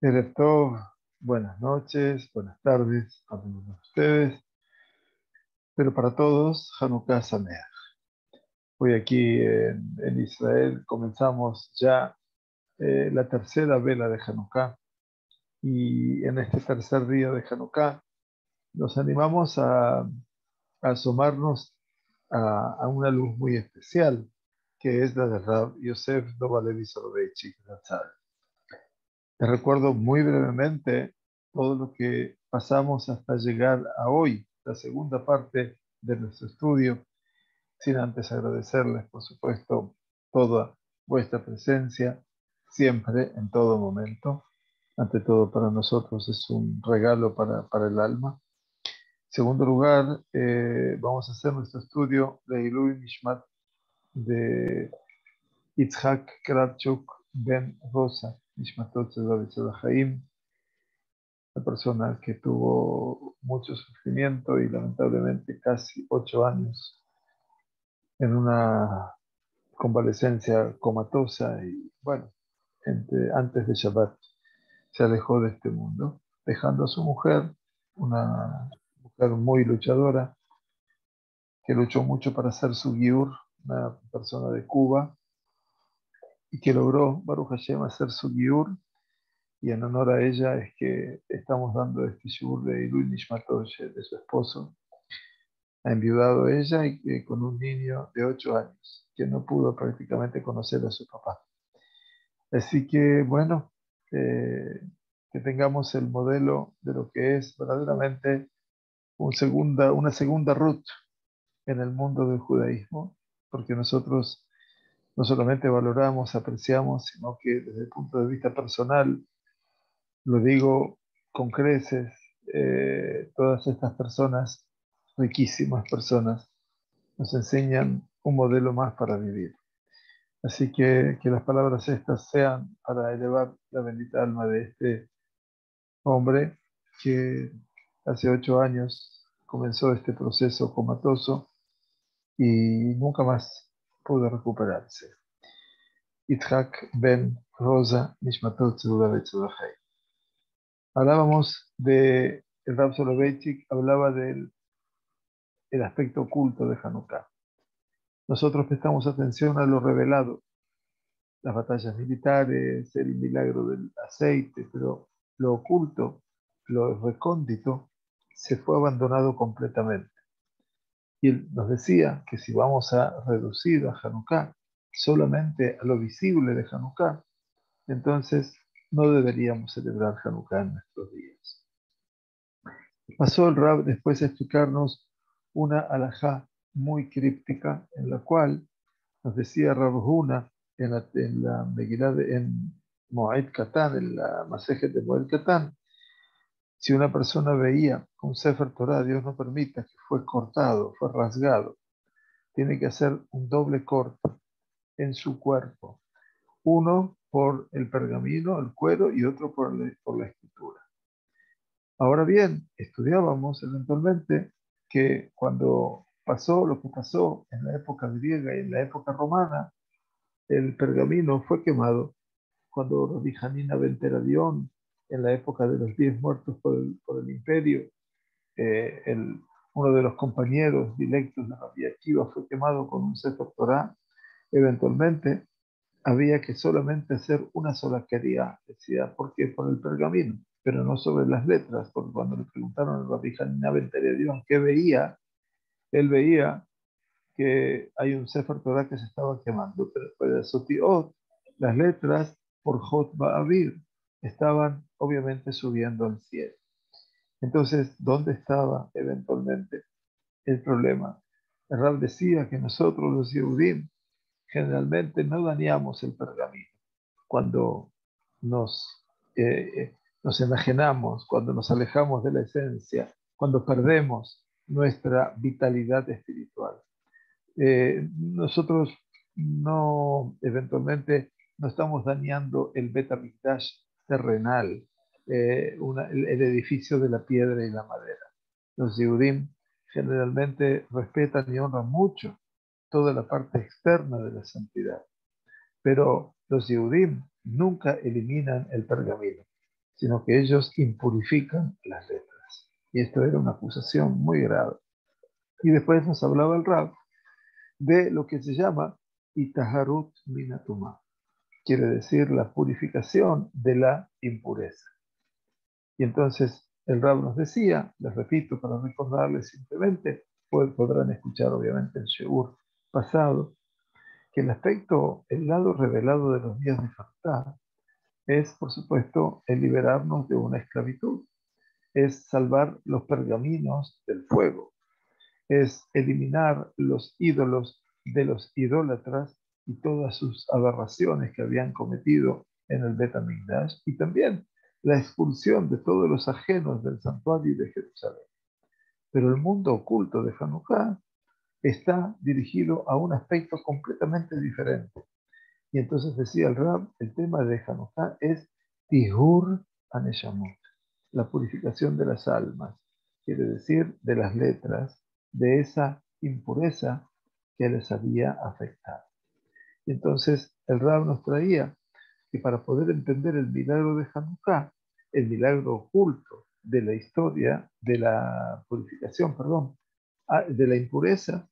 Erev Tov, buenas noches, buenas tardes a todos ustedes, pero para todos, Hanukkah Sameach. Hoy aquí en Israel comenzamos ya la tercera vela de Hanukkah y en este tercer día de Hanukkah nos animamos a asomarnos a una luz muy especial, que es la de Rav Yosef Dovalevi Soloveitchik Zatzal. Te recuerdo muy brevemente todo lo que pasamos hasta llegar a hoy, la segunda parte de nuestro estudio, sin antes agradecerles, por supuesto, toda vuestra presencia, siempre, en todo momento. Ante todo, para nosotros es un regalo para el alma. En segundo lugar, vamos a hacer nuestro estudio de Ilui Nishmat de Itzhak Kravchuk Ben Rosa, Nishmatot Tzedavah Chaim, una persona que tuvo mucho sufrimiento y lamentablemente casi 8 años en una convalecencia comatosa y bueno, antes de Shabbat se alejó de este mundo, dejando a su mujer, una mujer muy luchadora, que luchó mucho para hacer su giur, una persona de Cuba, y que logró, Baruch Hashem, hacer su giur, y en honor a ella es que estamos dando este shiur de Ilui Nishmat de su esposo. Ha enviudado ella y que con un niño de 8 años, que no pudo prácticamente conocer a su papá. Así que, bueno, eh, que tengamos el modelo de lo que es verdaderamente una segunda Ruth en el mundo del judaísmo, porque nosotros no solamente valoramos, apreciamos, sino que desde el punto de vista personal, lo digo con creces, todas estas personas, riquísimas personas, nos enseñan un modelo más para vivir. Así que las palabras estas sean para elevar la bendita alma de este hombre que hace 8 años comenzó este proceso comatoso y nunca más pudo recuperarse. Itzhak Ben Rosa Nishmatot Tzeduvah Betzodachai. Hablábamos de el Rab Soloveitchik, hablaba del el aspecto oculto de Hanukkah. Nosotros prestamos atención a lo revelado, las batallas militares, el milagro del aceite, pero lo oculto, lo recóndito, se fue abandonado completamente. Y él nos decía que si vamos a reducir a Hanukkah solamente a lo visible de Hanukkah, entonces no deberíamos celebrar Hanukkah en nuestros días. Pasó el Rab después a explicarnos una alajá muy críptica en la cual nos decía Rav Huna en la Megilá en Moed Katan, en la Masejet de Moed Katan, si una persona veía un Sefer Torah, Dios no permita, que fue cortado, fue rasgado, tiene que hacer un doble corte en su cuerpo, uno por el pergamino, el cuero, y otro por la escritura. Ahora bien, estudiábamos eventualmente que cuando pasó lo que pasó en la época griega y en la época romana, el pergamino fue quemado cuando Rabbi Hanina ben Teradión, en la época de los 10 muertos por el imperio, uno de los compañeros directos de Rabbi Akiva fue quemado con un Sefer Torah. Eventualmente había que solamente hacer una sola quería, decía, porque por el pergamino, pero no sobre las letras, porque cuando le preguntaron a Rabbi Hanina ben Teradión qué veía, él veía que hay un Sefer Torah que se estaba quemando, pero después de Sotiot, las letras por Jot Ba'avir estaban obviamente subiendo al cielo. Entonces, ¿dónde estaba eventualmente el problema? El Rab decía que nosotros los Yehudim generalmente no dañamos el pergamino cuando nos, nos enajenamos, cuando nos alejamos de la esencia, cuando perdemos nuestra vitalidad espiritual. Nosotros no, eventualmente, no estamos dañando el Bet HaMikdash terrenal, el edificio de la piedra y la madera. Los Yehudim generalmente respetan y honran mucho toda la parte externa de la santidad, pero los Yehudim nunca eliminan el pergamino. sino que ellos impurifican las letras. Y esto era una acusación muy grave. Y después nos hablaba el Rab de lo que se llama Itaharut Minatumá, quiere decir la purificación de la impureza. Y entonces el Rab nos decía, les repito para recordarles simplemente, podrán escuchar obviamente el Sheur pasado, que el aspecto, el lado revelado de los días de Hanukkah es, por supuesto, el liberarnos de una esclavitud, es salvar los pergaminos del fuego, es eliminar los ídolos de los idólatras y todas sus aberraciones que habían cometido en el Bet HaMikdash, y también la expulsión de todos los ajenos del santuario de Jerusalén. Pero el mundo oculto de Hanukkah está dirigido a un aspecto completamente diferente. Y entonces decía el Rab, el tema de Hanukkah es Tihur Haneshamot, la purificación de las almas, quiere decir de las letras, de esa impureza que les había afectado. Y entonces el Rab nos traía que para poder entender el milagro de Hanukkah, el milagro oculto de la historia, de la purificación, perdón, de la impureza,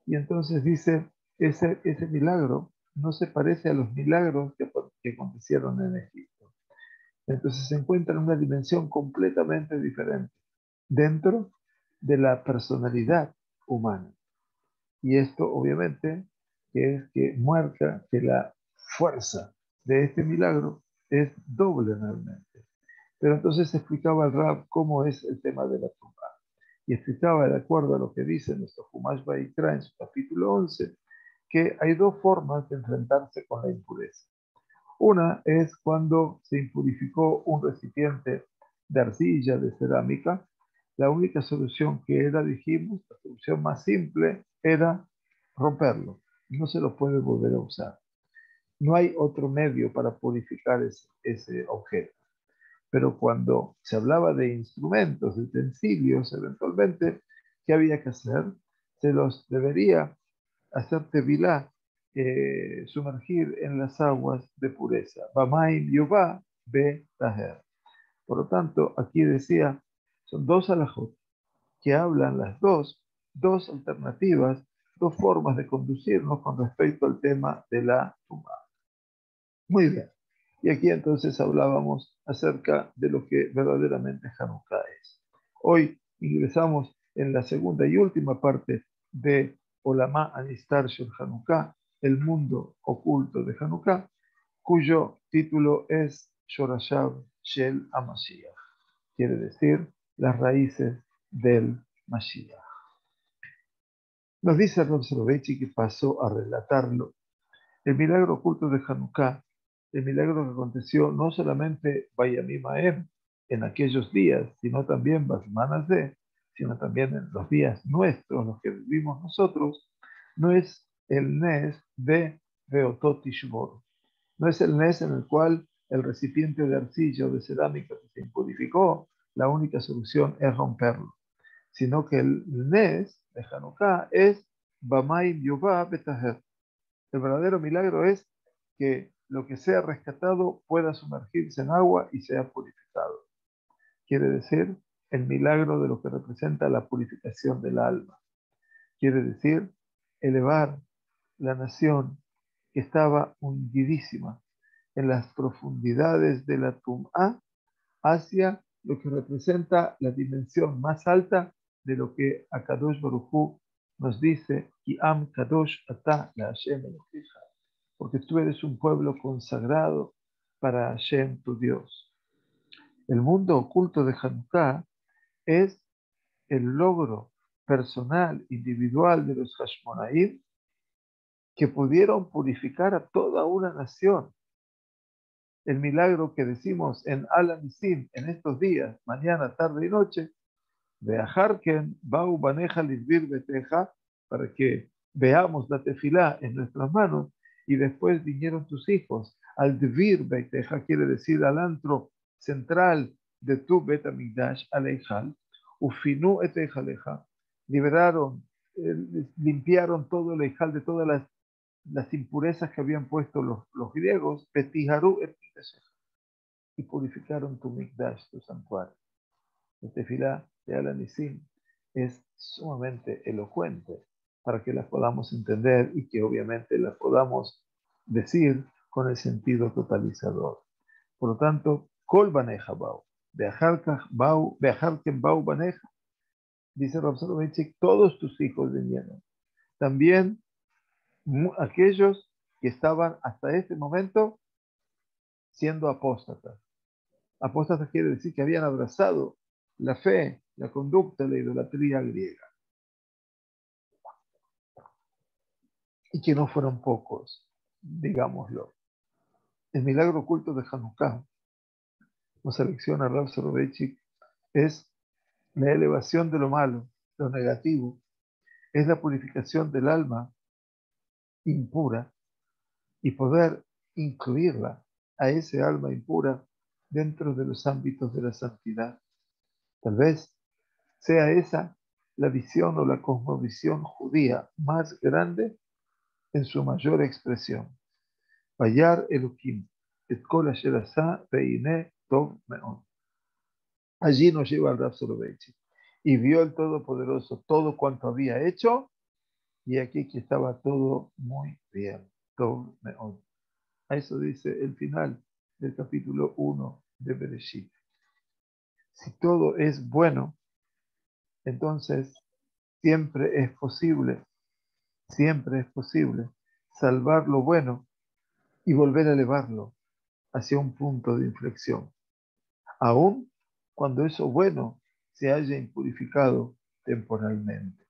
y entonces dice, ese milagro no se parece a los milagros que acontecieron en Egipto. Entonces se encuentra en una dimensión completamente diferente, dentro de la personalidad humana. Y esto obviamente que es que muestra que la fuerza de este milagro es doble realmente. Pero entonces explicaba el Rab cómo es el tema de la tumba. Y explicaba, de acuerdo a lo que dice nuestro Humash Vayikra en su capítulo 11, que hay dos formas de enfrentarse con la impureza. Una es cuando se impurificó un recipiente de arcilla, de cerámica. La única solución que era, dijimos, la solución más simple era romperlo. No se lo puede volver a usar. No hay otro medio para purificar ese objeto. Pero cuando se hablaba de instrumentos, de utensilios, eventualmente, ¿qué había que hacer? Se los debería hacer tevilá, sumergir en las aguas de pureza. Bamaim yubá be taher. Por lo tanto, aquí decía, son dos alajot que hablan las dos alternativas, dos formas de conducirnos con respecto al tema de la tumba. Muy bien. Y aquí entonces hablábamos acerca de lo que verdaderamente Hanukkah es. Hoy ingresamos en la segunda y última parte de Olamá Anistar Shel Hanukkah, el mundo oculto de Hanukkah, cuyo título es Shorashav Shel HaMashiach, quiere decir las raíces del Mashiach. Nos dice Rav Soloveitchik que pasó a relatarlo. El milagro oculto de Hanukkah, el milagro que aconteció no solamente Bayamim Haem, en aquellos días, sino también Basmanas de, sino también en los días nuestros, los que vivimos nosotros, no es el Nes de Beotot Tishbor, no es el Nes en el cual el recipiente de arcilla o de cerámica que se impurificó, la única solución es romperlo, sino que el Nes de Hanukkah es Bamaim Yubá Betaher. El verdadero milagro es que lo que sea rescatado pueda sumergirse en agua y sea purificado. Quiere decir el milagro de lo que representa la purificación del alma. Quiere decir elevar la nación que estaba hundidísima en las profundidades de la Tum'a hacia lo que representa la dimensión más alta de lo que Akadosh Baruj Hu nos dice, Ki am kadosh ata la Hashem Elohija, porque tú eres un pueblo consagrado para Hashem, tu Dios. El mundo oculto de Hanukkah es el logro personal, individual de los Hashmonaim que pudieron purificar a toda una nación. El milagro que decimos en Al-Anisim en estos días, mañana, tarde y noche, de Aharken, Bau Baneja Lisbir Beteja, para que veamos la tefilá en nuestras manos, y después vinieron tus hijos. Al Dvir Beteja quiere decir al antro central de tu Betamigdash, Aleijal, Ufinu Etejaleja, liberaron, limpiaron todo el Eijal de todas las impurezas que habían puesto los griegos, Betiharu et y purificaron tu Mikdash, tu santuario. La tefilá de Al-Anisim es sumamente elocuente para que la podamos entender y que obviamente la podamos decir con el sentido totalizador. Por lo tanto, Kol Baneja Bau, Beajarkem Bau Baneja, dice Rav Soloveitchik, todos tus hijos vinieron. También aquellos que estaban hasta este momento siendo apóstatas. Apóstatas quiere decir que habían abrazado la fe, la conducta, la idolatría griega. Y que no fueron pocos, digámoslo. El milagro oculto de Hanukkah, nos selecciona Rav Soloveitchik, es la elevación de lo malo, lo negativo, es la purificación del alma impura y poder incluirla a ese alma impura dentro de los ámbitos de la santidad. Tal vez sea esa la visión o la cosmovisión judía más grande en su mayor expresión. Vayar Elohim, et kol asher asa veine tov me'od. Allí nos lleva el Rav Soloveitchik. Y vio el Todopoderoso todo cuanto había hecho, y aquí que estaba todo muy bien. Tov me'od. A eso dice el final del capítulo 1 de Bereshit. Si todo es bueno, entonces siempre es posible salvar lo bueno y volver a elevarlo hacia un punto de inflexión, aun cuando eso bueno se haya impurificado temporalmente.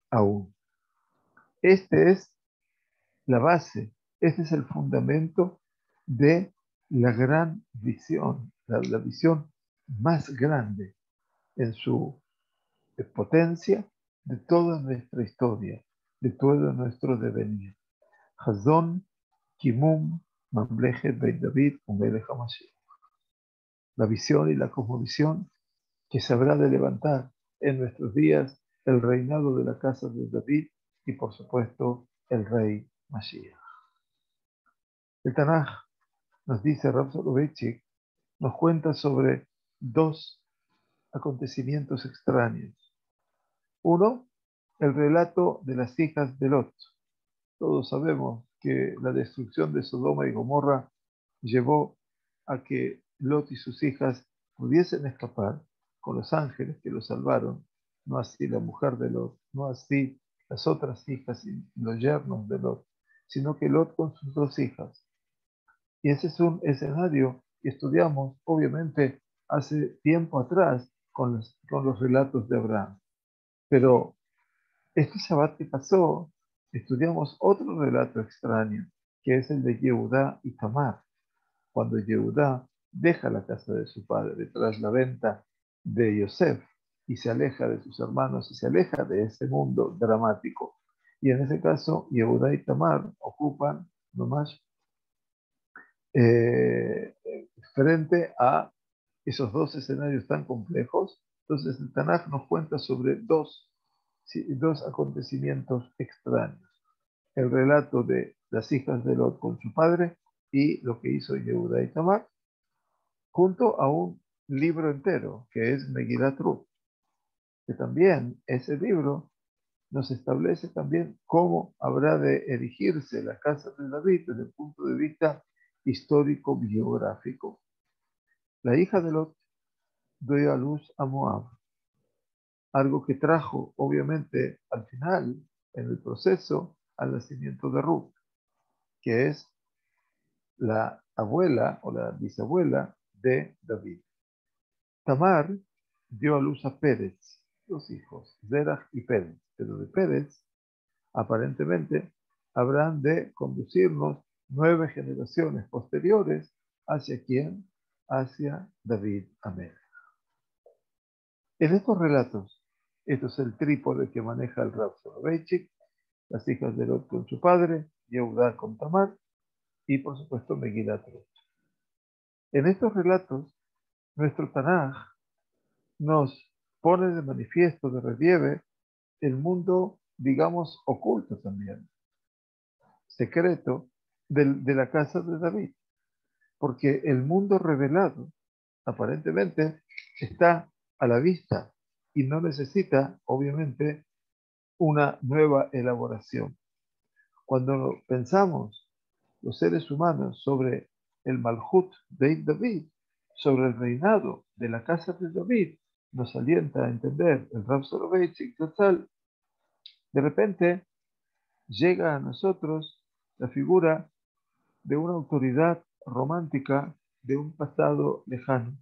Aún. Esta es la base, este es el fundamento de la gran visión, la visión más grande en su potencia de toda nuestra historia, de todo nuestro devenir. Hazón, Kimum, Mamlechet, Beit David, Umelech HaMashiach. La visión y la cosmovisión que se habrá de levantar en nuestros días el reinado de la casa de David y por supuesto el rey Mashiach. El Tanaj, nos dice Rav Soloveitchik, nos cuenta sobre dos acontecimientos extraños. Uno, el relato de las hijas de Lot. Todos sabemos que la destrucción de Sodoma y Gomorra llevó a que Lot y sus hijas pudiesen escapar con los ángeles que los salvaron, no así la mujer de Lot, no así las otras hijas y los yernos de Lot, sino que Lot con sus dos hijas. Y ese es un escenario que estudiamos, obviamente, hace tiempo atrás con los relatos de Abraham. Pero este Shabbat que pasó, estudiamos otro relato extraño, que es el de Yehudá y Tamar, cuando Yehudá deja la casa de su padre tras la venta de Yosef y se aleja de sus hermanos y se aleja de ese mundo dramático. Y en ese caso, Yehudá y Tamar ocupan nomás eh, frente a esos dos escenarios tan complejos. Entonces el Tanaj nos cuenta sobre dos acontecimientos extraños. El relato de las hijas de Lot con su padre y lo que hizo Yehuda y Tamar, junto a un libro entero, que es Megillat Ruth, que también ese libro nos establece también cómo habrá de erigirse la casa de David desde el punto de vista histórico-biográfico. La hija de Lot dio a luz a Moab, algo que trajo, obviamente, al final, en el proceso, al nacimiento de Ruth, que es la abuela o la bisabuela de David. Tamar dio a luz a Pérez, dos hijos, Zerach y Pérez, pero de Pérez, aparentemente, habrán de conducirnos 9 generaciones posteriores hacia quién, hacia David Amén. En estos relatos, esto es el trípode que maneja el Rav Soloveitchik, las hijas de Lot con su padre, Yehudá con Tamar, y por supuesto Megillat Ruth. En estos relatos, nuestro Tanaj nos pone de manifiesto, de relieve, el mundo, digamos, oculto también, secreto, de la casa de David. porque el mundo revelado aparentemente está a la vista y no necesita, obviamente, una nueva elaboración. Cuando pensamos los seres humanos sobre el Malhut de David, sobre el reinado de la casa de David, nos alienta a entender el Rav Soloveitchik Zatzal. De repente llega a nosotros la figura de una autoridad romántica de un pasado lejano,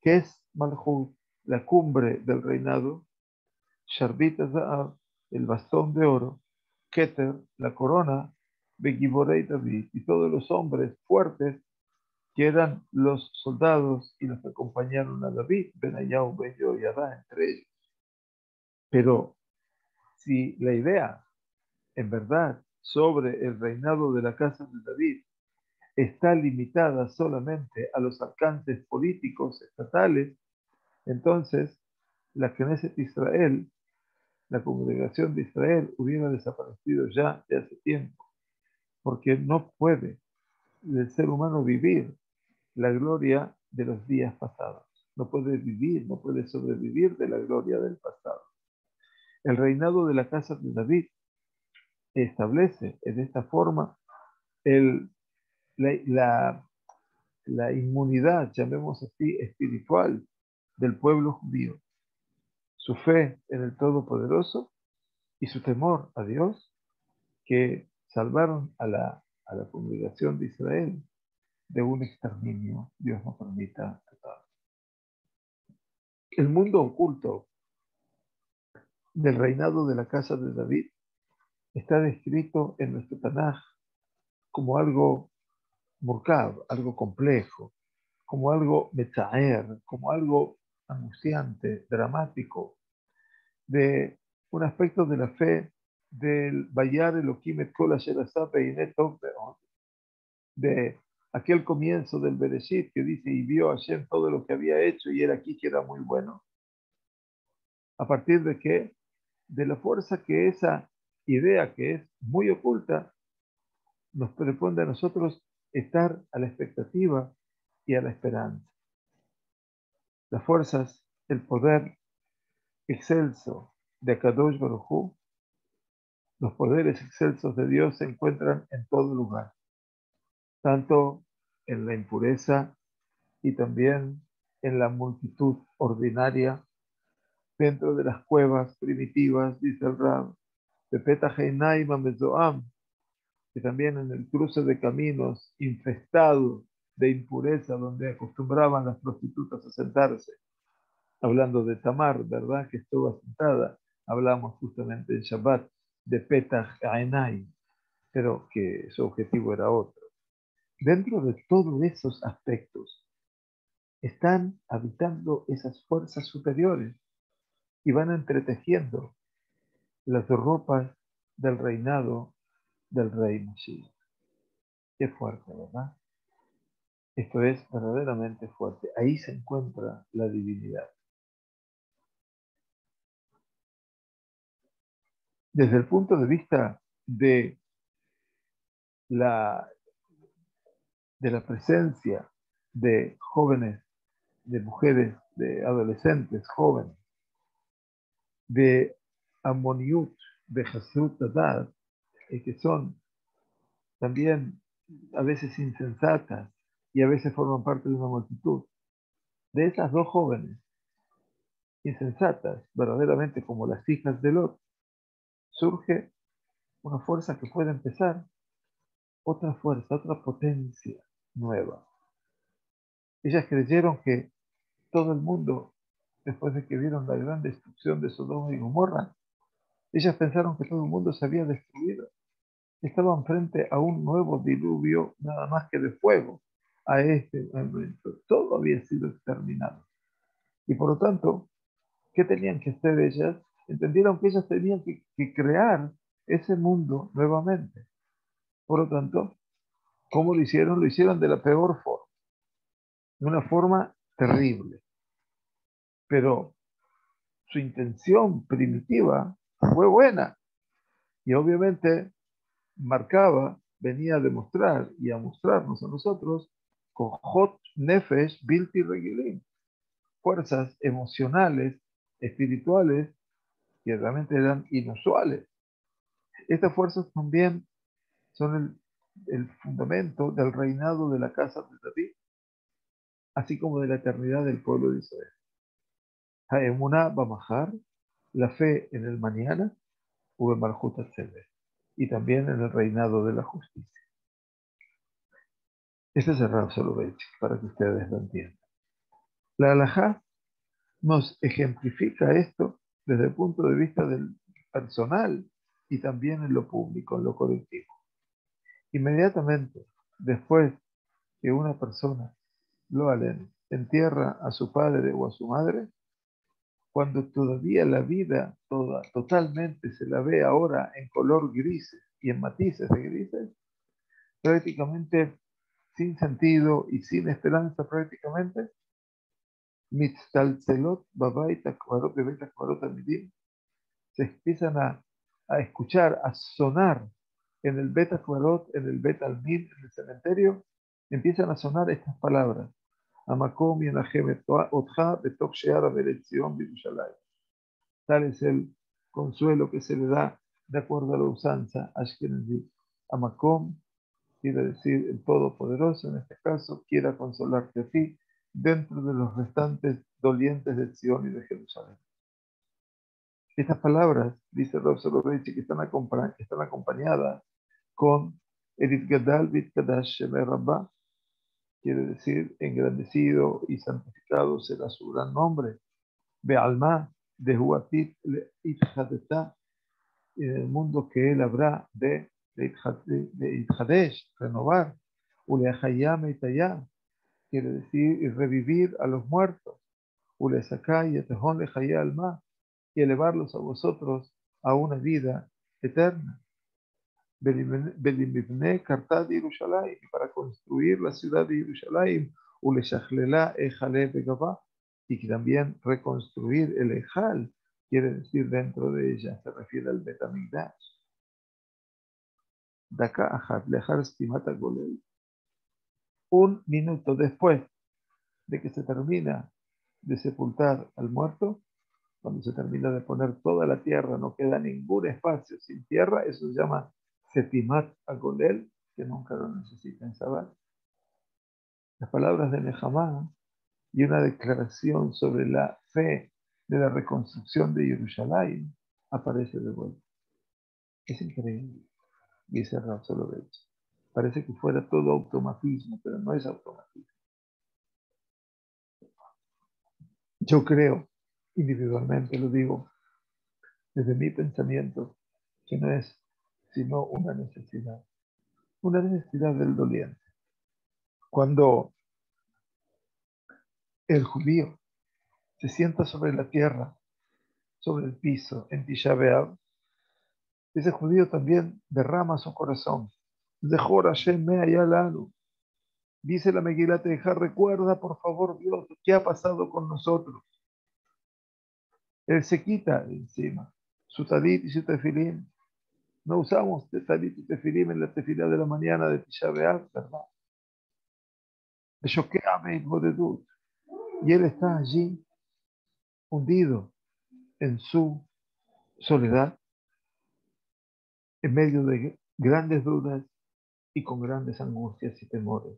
que es Malhut, la cumbre del reinado, Sharbit Zahab, el bastón de oro, Keter, la corona, Begiborei David, y todos los hombres fuertes que eran los soldados y los que acompañaron a David, Benayahu, Ben Yehoyadá, entre ellos. Pero si la idea, en verdad, sobre el reinado de la casa de David está limitada solamente a los alcances políticos estatales, entonces la Knesset Israel, la congregación de Israel, hubiera desaparecido ya de hace tiempo, porque no puede el ser humano vivir la gloria de los días pasados. No puede vivir, no puede sobrevivir de la gloria del pasado. El reinado de la casa de David establece en esta forma el, la, la, la inmunidad, llamemos así, espiritual del pueblo judío, su fe en el Todopoderoso y su temor a Dios, que salvaron a la congregación de Israel de un exterminio, Dios no permita, total. El mundo oculto del reinado de la casa de David está descrito en nuestro Tanaj como algo murkab, algo complejo, como algo metzaer, como algo angustiante, dramático, de un aspecto de la fe del Bayar Elohim et kol asher asa beinet tov be'od, de aquel comienzo del Bereshit que dice, y vio Hashem todo lo que había hecho y era aquí que era muy bueno. ¿A partir de qué? De la fuerza que esa idea, que es muy oculta, nos corresponde a nosotros estar a la expectativa y a la esperanza. Las fuerzas, el poder excelso de Akadosh Baruj Hu, los poderes excelsos de Dios se encuentran en todo lugar, tanto en la impureza y también en la multitud ordinaria, dentro de las cuevas primitivas, dice el Rab, de Petach Einai Mamezoam, que también en el cruce de caminos infestado de impureza, donde acostumbraban las prostitutas a sentarse, hablando de Tamar, ¿verdad? Que estuvo sentada, hablamos justamente en Shabbat de Petach Einai, pero que su objetivo era otro. Dentro de todos esos aspectos están habitando esas fuerzas superiores y van entretejiendo las ropas del reinado del rey Mashiach. Qué fuerte, ¿verdad? Esto es verdaderamente fuerte. Ahí se encuentra la divinidad. Desde el punto de vista la, de la presencia de jóvenes, de mujeres, de adolescentes, jóvenes, de Amoniut, de Hasut Tadad, que son también a veces insensatas y a veces forman parte de una multitud. De esas dos jóvenes insensatas, verdaderamente como las hijas de Lot, surge una fuerza que puede empezar, otra fuerza, otra potencia nueva. Ellas creyeron que todo el mundo, después de que vieron la gran destrucción de Sodoma y Gomorra, ellas pensaron que todo el mundo se había destruido. Estaban frente a un nuevo diluvio, nada más que de fuego, a este momento. Todo había sido exterminado. Y por lo tanto, ¿qué tenían que hacer ellas? Entendieron que ellas tenían que crear ese mundo nuevamente. Por lo tanto, ¿cómo lo hicieron? Lo hicieron de la peor forma, de una forma terrible. Pero su intención primitiva fue buena y obviamente marcaba, venía a demostrar y a mostrarnos a nosotros Kohot Nefesh Bilti Regilim, fuerzas emocionales, espirituales, que realmente eran inusuales. Estas fuerzas también son el fundamento del reinado de la casa de David, así como de la eternidad del pueblo de Israel. Haemuná Bamahar, la fe en el mañana, Ube Malhut Hatzedek, y también en el reinado de la justicia. Este es el Rav Soloveitchik, para que ustedes lo entiendan. La halajá nos ejemplifica esto desde el punto de vista del personal y también en lo público, en lo colectivo. Inmediatamente después que una persona, lo alen, entierra a su padre o a su madre, cuando todavía la vida totalmente se la ve ahora en color grises y en matices de grises, prácticamente sin sentido y sin esperanza prácticamente, Mitztalzelot Babait Akbarot Bebet Akbarot Amidim, se empiezan a escuchar, a sonar en el Bet Akbarot, en el Bet Almin, en el cementerio, empiezan a sonar estas palabras. Amakom Yenahem Otcha Betok Sheara Beretzion Birushalayim. Tal es el consuelo que se le da de acuerdo a la usanza Ashkenazi. Amakom quiere decir el Todopoderoso, en este caso, quiera consolarte a ti dentro de los restantes dolientes de Sion y de Jerusalén. Estas palabras, dice Rav Soloveitchik, que están acompañadas con Edit Gadal Bit Kadash Shemei Rabbah, quiere decir engrandecido y santificado será su gran nombre. Be'alma de Huatit le Itchadetá, en el mundo que él habrá de Itchadesh, renovar. Uleachayam Itayá, quiere decir revivir a los muertos. Ulesakai Yetehon Lechayá Alma, y elevarlos a vosotros a una vida eterna. Belimibne Kartad Yerushalayim, para construir la ciudad de Yerushalayim, Uleshachlela Ejale Begavá, y que también reconstruir el Ejal, quiere decir dentro de ella, se refiere al Betamigdash. Daka Ajat Lehar Estimata Golel. Un minuto después de que se termina de sepultar al muerto, cuando se termina de poner toda la tierra, no queda ningún espacio sin tierra, eso se llama Setimat Agolel, que nunca lo necesita en Shabbat. Las palabras de Nehemá y una declaración sobre la fe de la reconstrucción de Jerusalén aparece de vuelta. Es increíble, dice Rav Soloveitchik. Parece que fuera todo automatismo, pero no es automatismo. Yo creo, individualmente lo digo, desde mi pensamiento, que no es sino una necesidad del doliente. Cuando el judío se sienta sobre la tierra, sobre el piso, en Tisha B'Av, ese judío también derrama su corazón. Zechor Hashem me'aya lanu. Dice la Megilá Teja, recuerda por favor Dios, ¿qué ha pasado con nosotros? Él se quita de encima su talit y su tefilín. No usamos talit y tefilín en la tefilá de la mañana de Tisha B'Av, ¿verdad? Y él está allí hundido en su soledad, en medio de grandes dudas y con grandes angustias y temores.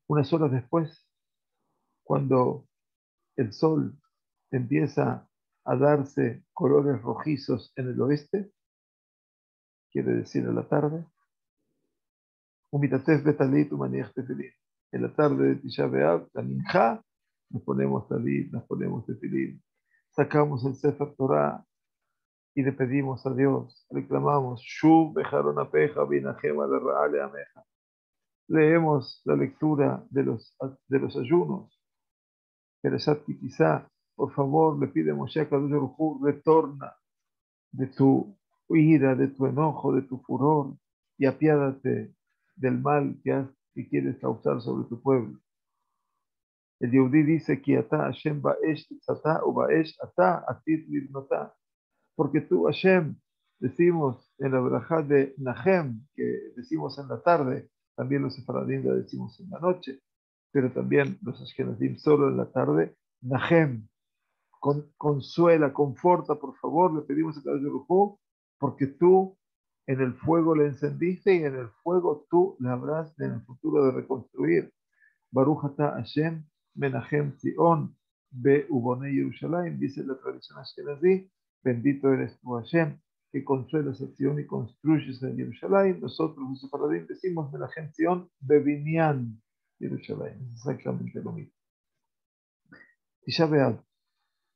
Unas horas después, cuando el sol empieza a darse colores rojizos en el oeste, quiere decir en la tarde, en la tarde de Tisha B'Av, la minjá, nos ponemos talit, nos ponemos tefilín, sacamos el Sefer Torah y le pedimos a Dios, reclamamos, Shuv bejaron apeja, binajema de raale ameja. Leemos la lectura de los ayunos. Perashat Kitizá, por favor, le pide a Moshe Kadosh Baruj Hu, retorna de tu ira, de tu enojo, de tu furor, y apiádate del mal que quieres causar sobre tu pueblo. El Yehudí dice que ata Hashem ba'esh tzata u ba'esh ata atit libnotá, porque tú, Hashem, decimos en la brajá de Nahem, que decimos en la tarde, también los sefaradim la decimos en la noche, pero también los ashkenazim solo en la tarde. Nahem, consuela, conforta, por favor, le pedimos a Kadosh Baruj Hu, porque tú en el fuego le encendiste y en el fuego tú le habrás en el futuro de reconstruir. Baruch ata Hashem, Menachem Zion, Be Ubonei Yerushalayim, dice la tradición ashkenazí, bendito eres tú Hashem, que consuelas a Zion y construyes en Yerushalayim. Nosotros los sefaradim decimos Menachem Zion, Bebinyan Yerushalayim, es exactamente lo mismo. Y ya vean,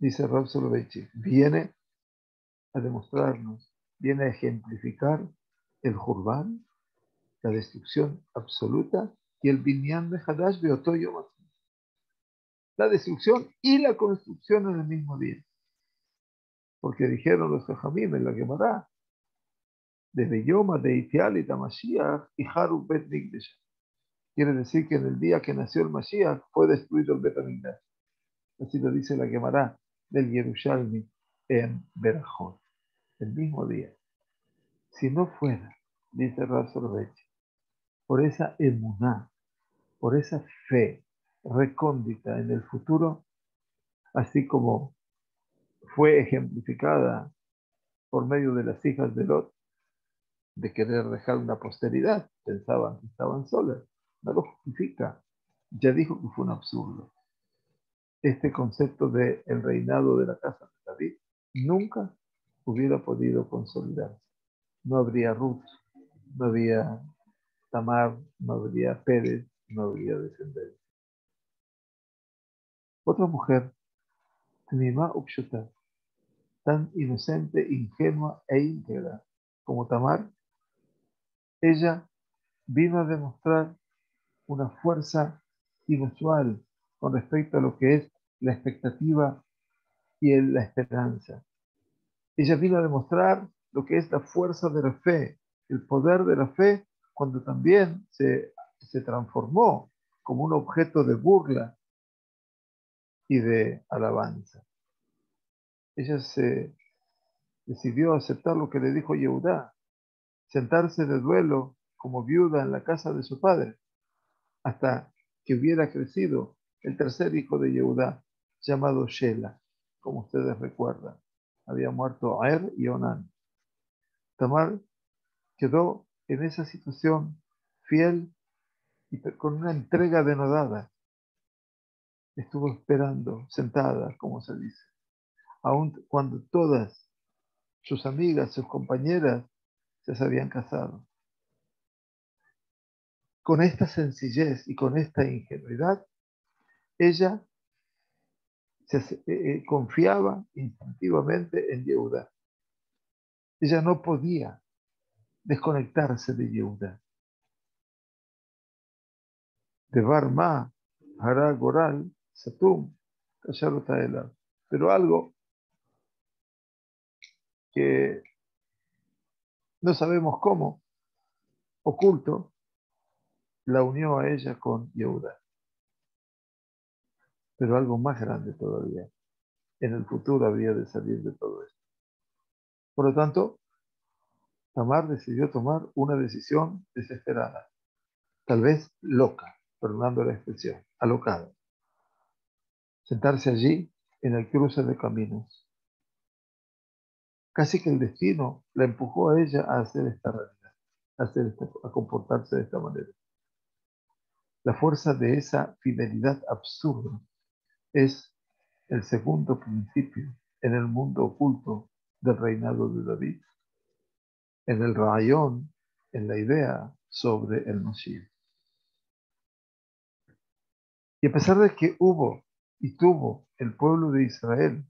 dice Rav Soloveitchik, viene a demostrarnos, viene a ejemplificar el Jurban, la destrucción absoluta, y el Binyan de Hadash Beoto Yom Ha'atzmaut, la destrucción y la construcción en el mismo día. Porque dijeron los Jajamim en la Gemara, de Beyoma de Itial y Tamashiach y Haru Bet Mikdash. Quiere decir que en el día que nació el Mashiach fue destruido el Bet Mikdash. Así lo dice la Gemara del Yerushalmi en Berajot, el mismo día. Si no fuera, dice Rav Soloveitchik, por esa emuná, por esa fe recóndita en el futuro, así como fue ejemplificada por medio de las hijas de Lot, de querer dejar una posteridad, pensaban que estaban solas, no lo justifica, ya dijo que fue un absurdo. Este concepto de el reinado de la casa de David nunca hubiera podido consolidarse. No habría Ruth, no había Tamar, no habría Pérez, no habría descendencia. Otra mujer, Tmimá Upshuta, tan inocente, ingenua e íntegra como Tamar, ella vino a demostrar una fuerza inusual con respecto a lo que es la expectativa y la esperanza. Ella vino a demostrar lo que es la fuerza de la fe, el poder de la fe, cuando también se transformó como un objeto de burla y de alabanza. Ella se decidió aceptar lo que le dijo Yehudá, sentarse de duelo como viuda en la casa de su padre, hasta que hubiera crecido el tercer hijo de Yehudá, llamado Shela, como ustedes recuerdan. Había muerto Er y Onán. Tamar quedó en esa situación fiel y con una entrega denodada. Estuvo esperando, sentada, como se dice, aun cuando todas sus amigas, sus compañeras, ya se habían casado. Con esta sencillez y con esta ingenuidad, ella confiaba instintivamente en Yehudá. Ella no podía desconectarse de Yehudá. De Barma, Hará Goral, Satum, Kasharutaela. Pero algo que no sabemos cómo, oculto, la unió a ella con Yehudá. Pero algo más grande todavía. En el futuro había de salir de todo esto. Por lo tanto, Tamar decidió tomar una decisión desesperada, tal vez loca, perdonando la expresión, alocada. Sentarse allí en el cruce de caminos. Casi que el destino la empujó a ella a hacer esta realidad, a comportarse de esta manera. La fuerza de esa fidelidad absurda es el segundo principio en el mundo oculto del reinado de David, en el rayón, en la idea sobre el Mashiach. Y a pesar de que hubo y tuvo el pueblo de Israel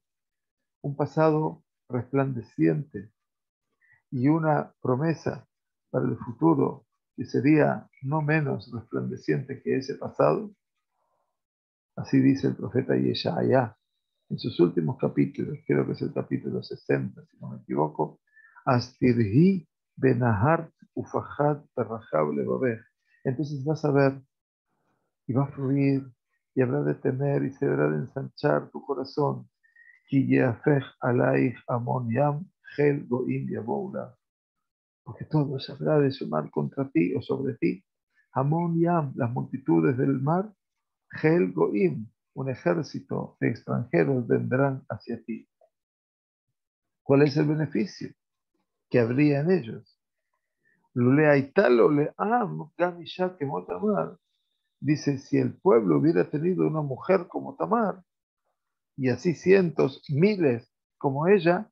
un pasado resplandeciente y una promesa para el futuro que sería no menos resplandeciente que ese pasado, así dice el profeta Yeshaya en sus últimos capítulos, creo que es el capítulo 60, si no me equivoco, Astirhi benahar ufahad perrahab lebabeh. Entonces vas a ver y va a fluir y habrá de temer y se habrá de ensanchar tu corazón. Ki yeafech alaich amon yam gel goim yaboula. Porque todo se habrá de sumar contra ti o sobre ti Hamon Yam, las multitudes del mar, Gel Goim, un ejército de extranjeros vendrán hacia ti. ¿Cuál es el beneficio que habría en ellos? Luleaitalo leam gamisha kemot Tamar. Dice, si el pueblo hubiera tenido una mujer como Tamar, y así cientos, miles como ella,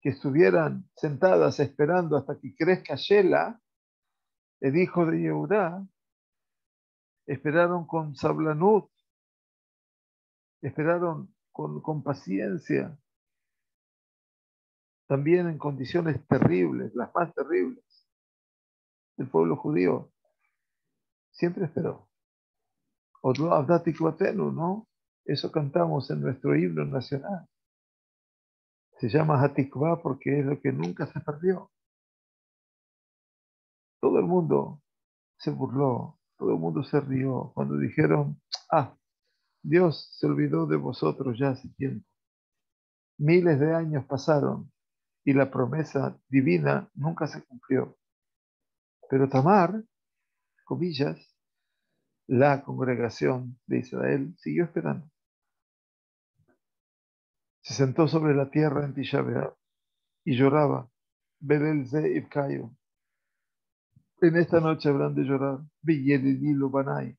que estuvieran sentadas esperando hasta que crezca Shela, el hijo de Yehudá, esperaron con sablanut, esperaron con paciencia, también en condiciones terribles, las más terribles. El pueblo judío siempre esperó. Odlo Avdati Kvatenu, ¿no? Eso cantamos en nuestro himno nacional. Se llama Hatikvá porque es lo que nunca se perdió. Todo el mundo se burló, todo el mundo se rió cuando dijeron, Dios se olvidó de vosotros ya hace tiempo. Miles de años pasaron y la promesa divina nunca se cumplió. Pero Tamar, comillas, la congregación de Israel siguió esperando. Se sentó sobre la tierra en Tisha B'Av y lloraba. Belel Ze Ibkayo. En esta noche habrán de llorar. Villelililo Banai.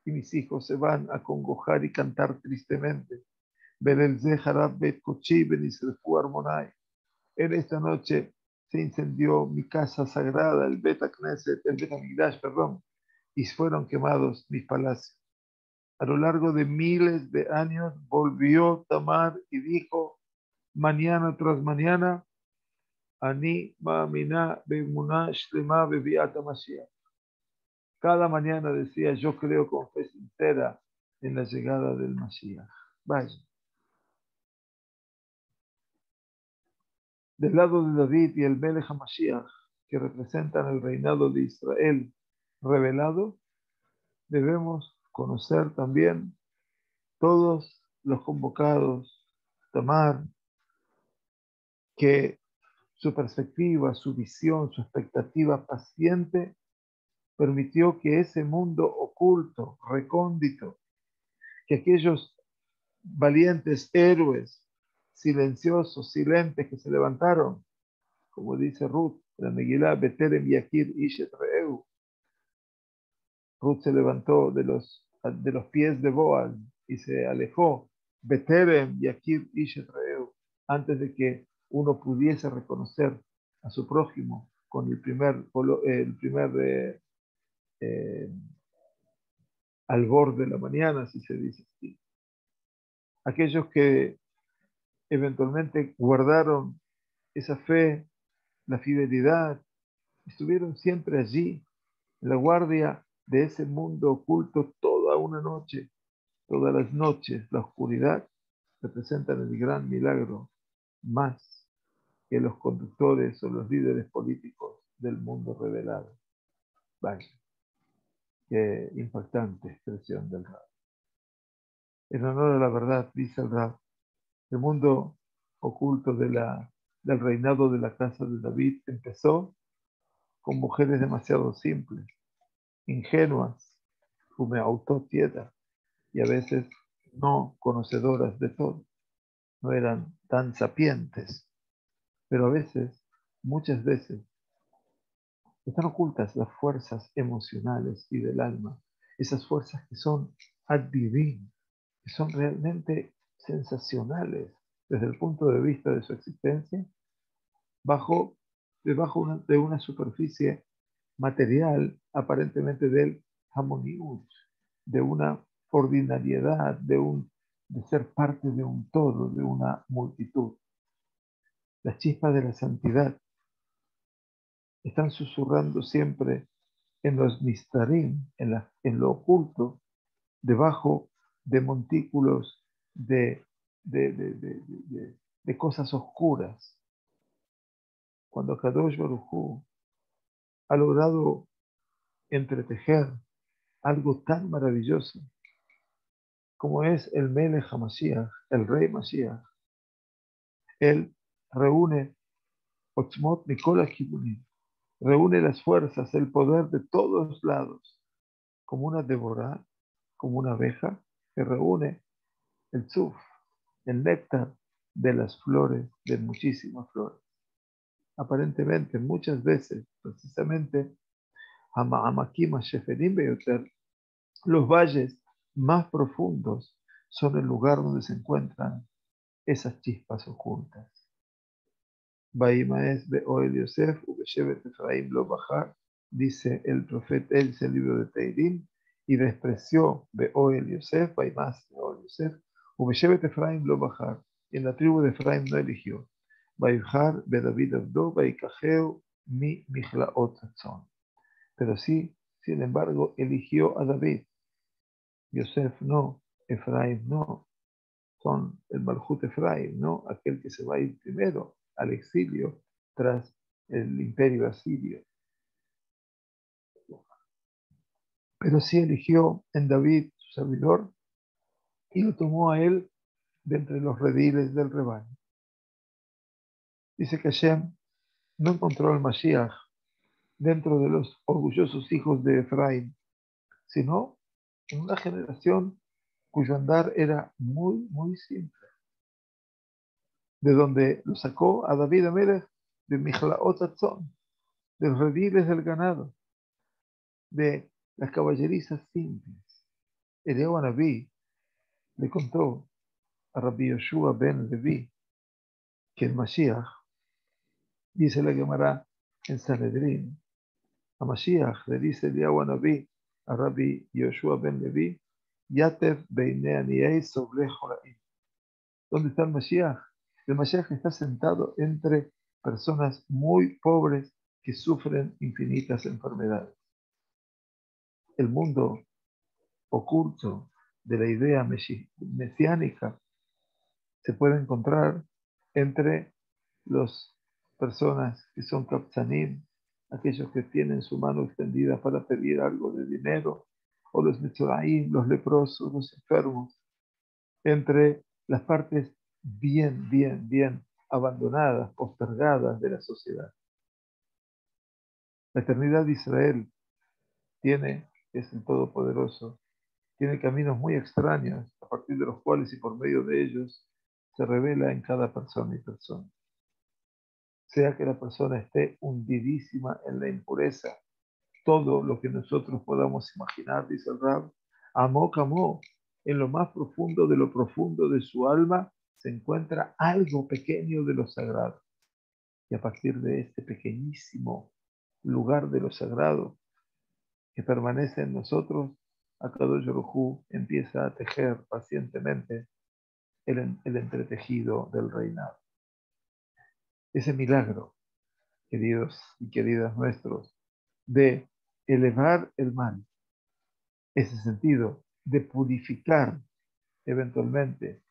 Y mis hijos se van a congojar y cantar tristemente. Belel Ze Harab Bet Kochi Ben Isrefu Armonai. En esta noche se incendió mi casa sagrada, el Bet Knesset, el Bet Hamikdash, perdón, y fueron quemados mis palacios. A lo largo de miles de años volvió Tamar y dijo, mañana tras mañana, Ani ma'amina be'emunah shlema bebi'at HaMashiach. Cada mañana decía, yo creo con fe sincera en la llegada del Mashiach. Vaya. Del lado de David y el Melech HaMashiach, que representan el reinado de Israel revelado, debemos conocer también todos los convocados, Tamar, que su perspectiva, su visión, su expectativa paciente permitió que ese mundo oculto, recóndito, que aquellos valientes héroes, silenciosos, silentes que se levantaron, como dice Ruth, la Megilá, Beterem Yakir Ishet Re'eu. Ruth se levantó de los pies de Boaz y se alejó, Beterem Yakir Ishet Re'eu, antes de que uno pudiese reconocer a su prójimo con el primer eh, albor de la mañana, si se dice así. Aquellos que eventualmente guardaron esa fe, la fidelidad, estuvieron siempre allí, en la guardia de ese mundo oculto toda una noche, todas las noches, la oscuridad representan el gran milagro, más que los conductores o los líderes políticos del mundo revelado. Vaya, qué impactante expresión del Rab. En honor a la verdad, dice el Rab, el mundo oculto del reinado de la casa de David empezó con mujeres demasiado simples, ingenuas, autotietas y a veces no conocedoras de todo. No eran tan sapientes, pero a veces, muchas veces, están ocultas las fuerzas emocionales y del alma, esas fuerzas que son adivin, que son realmente sensacionales desde el punto de vista de su existencia, debajo de una superficie material aparentemente del harmonius, de una ordinariedad, de ser parte de un todo, de una multitud. Las chispas de la santidad están susurrando siempre en los mistarim, en lo oculto, debajo de montículos de cosas oscuras. Cuando Kadosh Baruj Hu ha logrado entretejer algo tan maravilloso como es el Melech HaMashiach, el Rey Mashiach, él reúne Otzmot Nikola Kibunim, reúne las fuerzas, el poder de todos lados, como una devorada, como una abeja que reúne el tzuf, el néctar de las flores, de muchísimas flores. Aparentemente, muchas veces, precisamente, Hamakim Sheferim Beyoter, los valles más profundos son el lugar donde se encuentran esas chispas ocultas. Baimaes Be'oel Yosef, Ubeshevet Efraim lo Bajar, dice el profeta, él dice el libro de Teirim, y despreció Be'oel Yosef, Baimas Be'oel Yosef, Ubeshevet Efraim lo Bajar, y en la tribu de Efraim no eligió. Baihar Bedavid Abdo, Baikajeo mi Mijlaot Tzon. Pero sí, sin embargo, eligió a David. Yosef no, Efraim no, son el Malhut Efraim, ¿no? Aquel que se va a ir primero al exilio tras el imperio asirio. Pero sí eligió en David, su servidor, y lo tomó a él de entre los rediles del rebaño. Dice que Hashem no encontró al Mashiach dentro de los orgullosos hijos de Efraim, sino en una generación cuyo andar era muy, muy simple, de donde lo sacó a David Amelech de Mijlaot Atzon, de los rediles del ganado, de las caballerizas simples. Eliyahu Anabí le contó a Rabbi Yoshua ben Levi que el Mashiach, dice la Gemara en Sanedrín, a Mashiach le dice Eliyahu Anabí a Rabbi Yoshua ben Levi, Yatev beinei aniei sobleh joraim. ¿Dónde está el Mashiach? El Mashiach está sentado entre personas muy pobres que sufren infinitas enfermedades. El mundo oculto de la idea mesiánica se puede encontrar entre las personas que son kapzanim, aquellos que tienen su mano extendida para pedir algo de dinero, o los metzoraim, los leprosos, los enfermos, entre las partes bien abandonadas, postergadas de la sociedad. La eternidad de Israel es el Todopoderoso, tiene caminos muy extraños, a partir de los cuales y por medio de ellos se revela en cada persona y persona. Sea que la persona esté hundidísima en la impureza, todo lo que nosotros podamos imaginar, dice el Rab, amok, en lo más profundo de lo profundo de su alma se encuentra algo pequeño de lo sagrado. Y a partir de este pequeñísimo lugar de lo sagrado que permanece en nosotros, Akadosh Baruj Hu empieza a tejer pacientemente el entretejido del reinado. Ese milagro, queridos y queridas nuestros, de elevar el mal, ese sentido de purificar eventualmente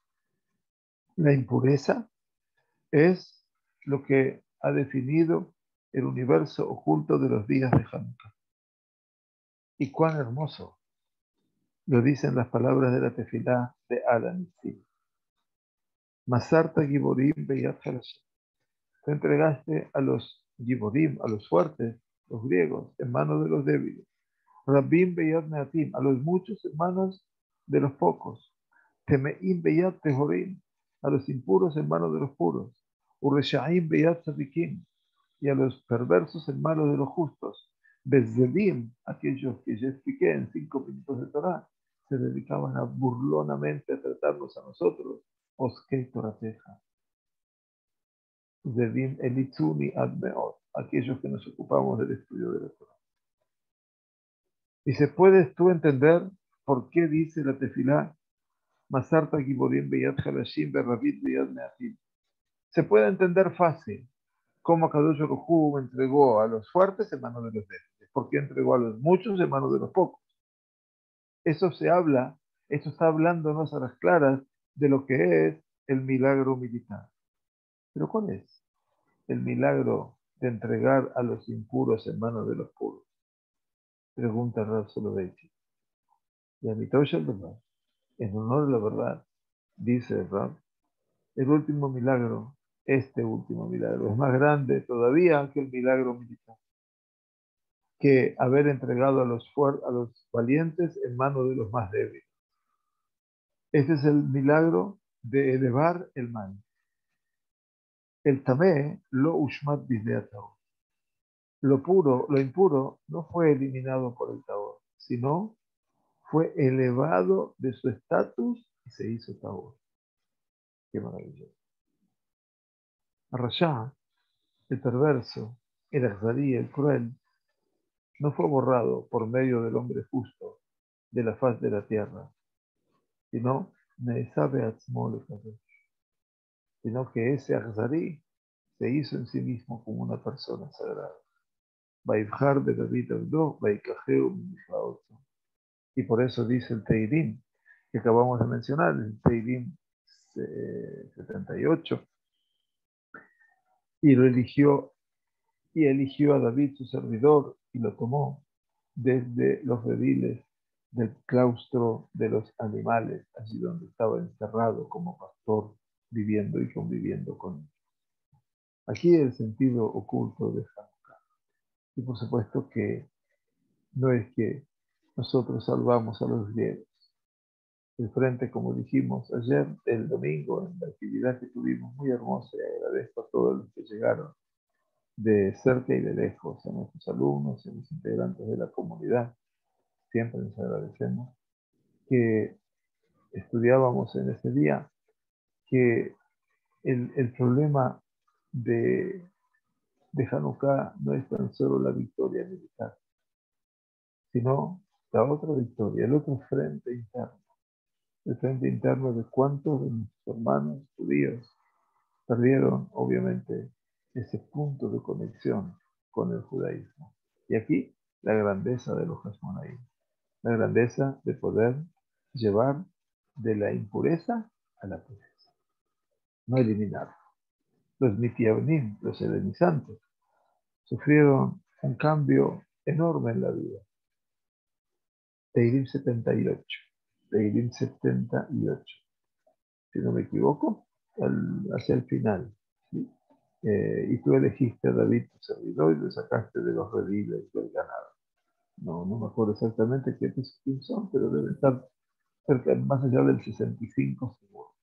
la impureza, es lo que ha definido el universo oculto de los días de Hanukkah. Y cuán hermoso lo dicen las palabras de la tefilá de Alan. Masarta Giborim Beyat Halashem. Te entregaste a los Giborim, a los fuertes, los griegos, en manos de los débiles. Rabim Beyat Meatim, a los muchos en manos de los pocos. Temeim Beyat Tehorim, a los impuros en manos de los puros. Ureshaim Beyat Tzadikim, y a los perversos en manos de los justos. Bezzedim, aquellos que ya expliqué en 5 minutos de Torah, se dedicaban a burlonamente a tratarnos a nosotros. Oskei Torateja. Zedim Elitzuni Admeot, aquellos que nos ocupamos del estudio de la Torah. Dice, ¿puedes tú entender por qué dice la tefilá Masarta Giborim Beyat Halashim Berrabit Beyat Meatim? Se puede entender fácil cómo Kadosh Baruj Hu entregó a los fuertes en manos de los débiles, porque entregó a los muchos en manos de los pocos. Eso está hablándonos a las claras de lo que es el milagro militar. ¿Pero cuál es el milagro de entregar a los impuros en manos de los puros? Pregunta Rav Soloveitchik. Y a Mitosh el verdad, en honor a la verdad, dice Rav, el último milagro, este último milagro, es más grande todavía que el milagro militar. que haber entregado a los valientes en manos de los más débiles. Este es el milagro de elevar el mal. El tamé lo ushmat bideatahu. Lo puro, lo impuro no fue eliminado por el Tabor, sino fue elevado de su estatus y se hizo Tabor. Qué maravilloso. Rasha, el perverso, el Azarí, el cruel, no fue borrado por medio del hombre justo de la faz de la tierra, sino sino que ese Azarí se hizo en sí mismo como una persona sagrada. Vaivjar de David Abdo, Vaikajeu Mishraotzo. Y por eso dice el Teirim, que acabamos de mencionar, el Teirim 78, y lo eligió, y eligió a David su servidor, y lo tomó desde los rediles del claustro de los animales, allí donde estaba encerrado como pastor, viviendo y conviviendo con él. Aquí el sentido oculto de Hanukkah. Y por supuesto que no es que nosotros salvamos a los griegos. El frente, como dijimos ayer, el domingo, en la actividad que tuvimos, muy hermosa, y agradezco a todos los que llegaron de cerca y de lejos, a nuestros alumnos, a los integrantes de la comunidad. Siempre les agradecemos que estudiábamos en ese día que el problema de Hanukkah no es tan solo la victoria militar, sino la otra victoria, el otro frente interno. El frente interno de cuántos de nuestros hermanos judíos perdieron, obviamente, ese punto de conexión con el judaísmo. Y aquí la grandeza de los Hashmonaim, la grandeza de poder llevar de la impureza a la pureza, no eliminar. Los mitiavnim, los helenizantes, sufrieron un cambio enorme en la vida. Teirim 78. Teirim 78. Si no me equivoco, hacia el final. ¿Sí? Y tú elegiste a David, tu servidor, y lo sacaste de los rediles del ganado. No me acuerdo exactamente quién son, pero deben estar cerca, más allá del 65 seguro.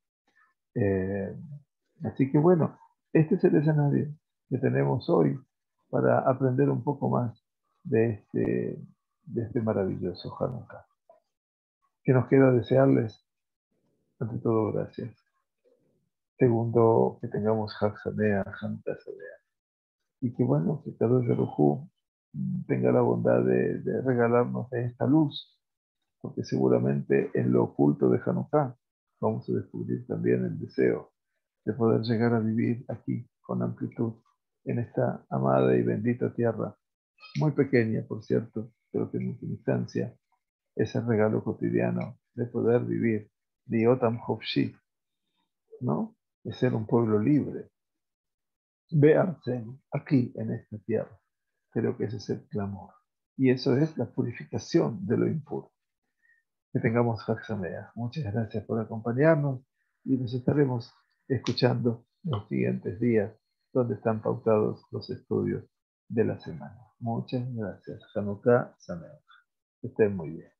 Así que bueno, este es el escenario que tenemos hoy para aprender un poco más de este maravilloso Hanukkah. ¿Qué nos queda desearles? Ante todo, gracias. Segundo, que tengamos Hag Sameach, Hanukkah Sameach. Y que bueno, que Kadosh Baruj Hu tenga la bondad de regalarnos de esta luz, porque seguramente en lo oculto de Hanukkah vamos a descubrir también el deseo de poder llegar a vivir aquí con amplitud en esta amada y bendita tierra, muy pequeña, por cierto, pero que en última instancia es el regalo cotidiano de poder vivir, de Yotam Hofshi, ¿no? De ser un pueblo libre. Be'arzen, aquí en esta tierra. Creo que ese es el clamor. Y eso es la purificación de lo impuro. Que tengamos Hag Sameach. Muchas gracias por acompañarnos y nos estaremos escuchando en los siguientes días donde están pautados los estudios de la semana. Muchas gracias. Hanukkah Sameach. Que estén muy bien.